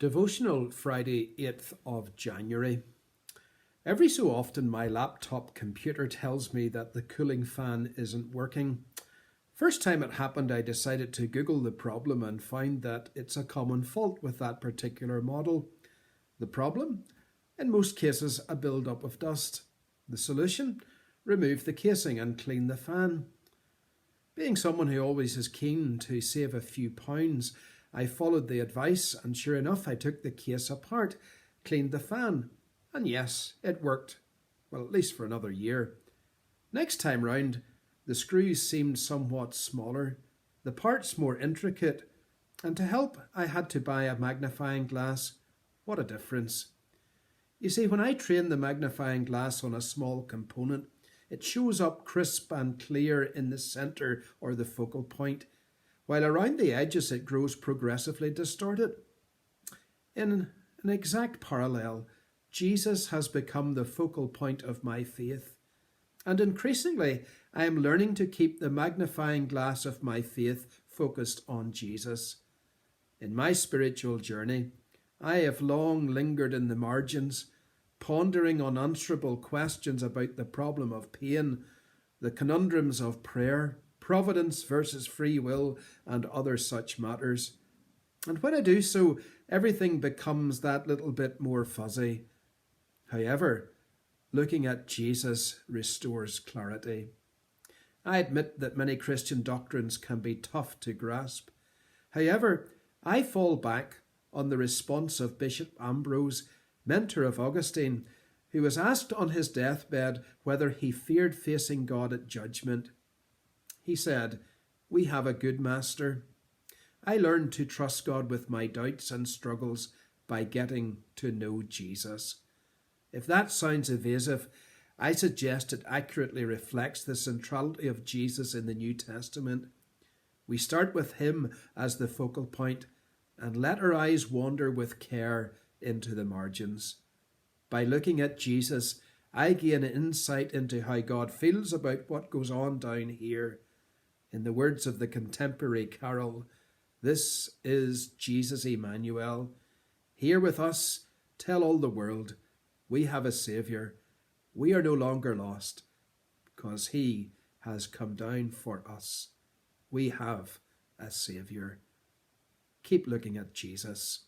Devotional Friday 8th of January. Every so often my laptop computer tells me that the cooling fan isn't working. First time it happened, I decided to Google the problem and found that it's a common fault with that particular model. The problem? In most cases, a build-up of dust. The solution? Remove the casing and clean the fan. Being someone who always is keen to save a few pounds, I followed the advice, and sure enough, I took the case apart, cleaned the fan, and yes, it worked. Well, at least for another year. Next time round, the screws seemed somewhat smaller, the parts more intricate, and to help, I had to buy a magnifying glass. What a difference. You see, when I train the magnifying glass on a small component, it shows up crisp and clear in the centre or the focal point, while around the edges it grows progressively distorted. In an exact parallel, Jesus has become the focal point of my faith, and increasingly I am learning to keep the magnifying glass of my faith focused on Jesus. In my spiritual journey, I have long lingered in the margins, pondering unanswerable questions about the problem of pain, the conundrums of prayer, providence versus free will, and other such matters. And when I do so, everything becomes that little bit more fuzzy. However, looking at Jesus restores clarity. I admit that many Christian doctrines can be tough to grasp. However, I fall back on the response of Bishop Ambrose, mentor of Augustine, who was asked on his deathbed whether he feared facing God at judgment. He said, "We have a good master. I learned to trust God with my doubts and struggles by getting to know Jesus." If that sounds evasive, I suggest it accurately reflects the centrality of Jesus in the New Testament. We start with him as the focal point and let our eyes wander with care into the margins. By looking at Jesus, I gain insight into how God feels about what goes on down here. In the words of the contemporary carol, "This is Jesus Emmanuel. Here with us, tell all the world, we have a Saviour. We are no longer lost, because he has come down for us. We have a Saviour." Keep looking at Jesus.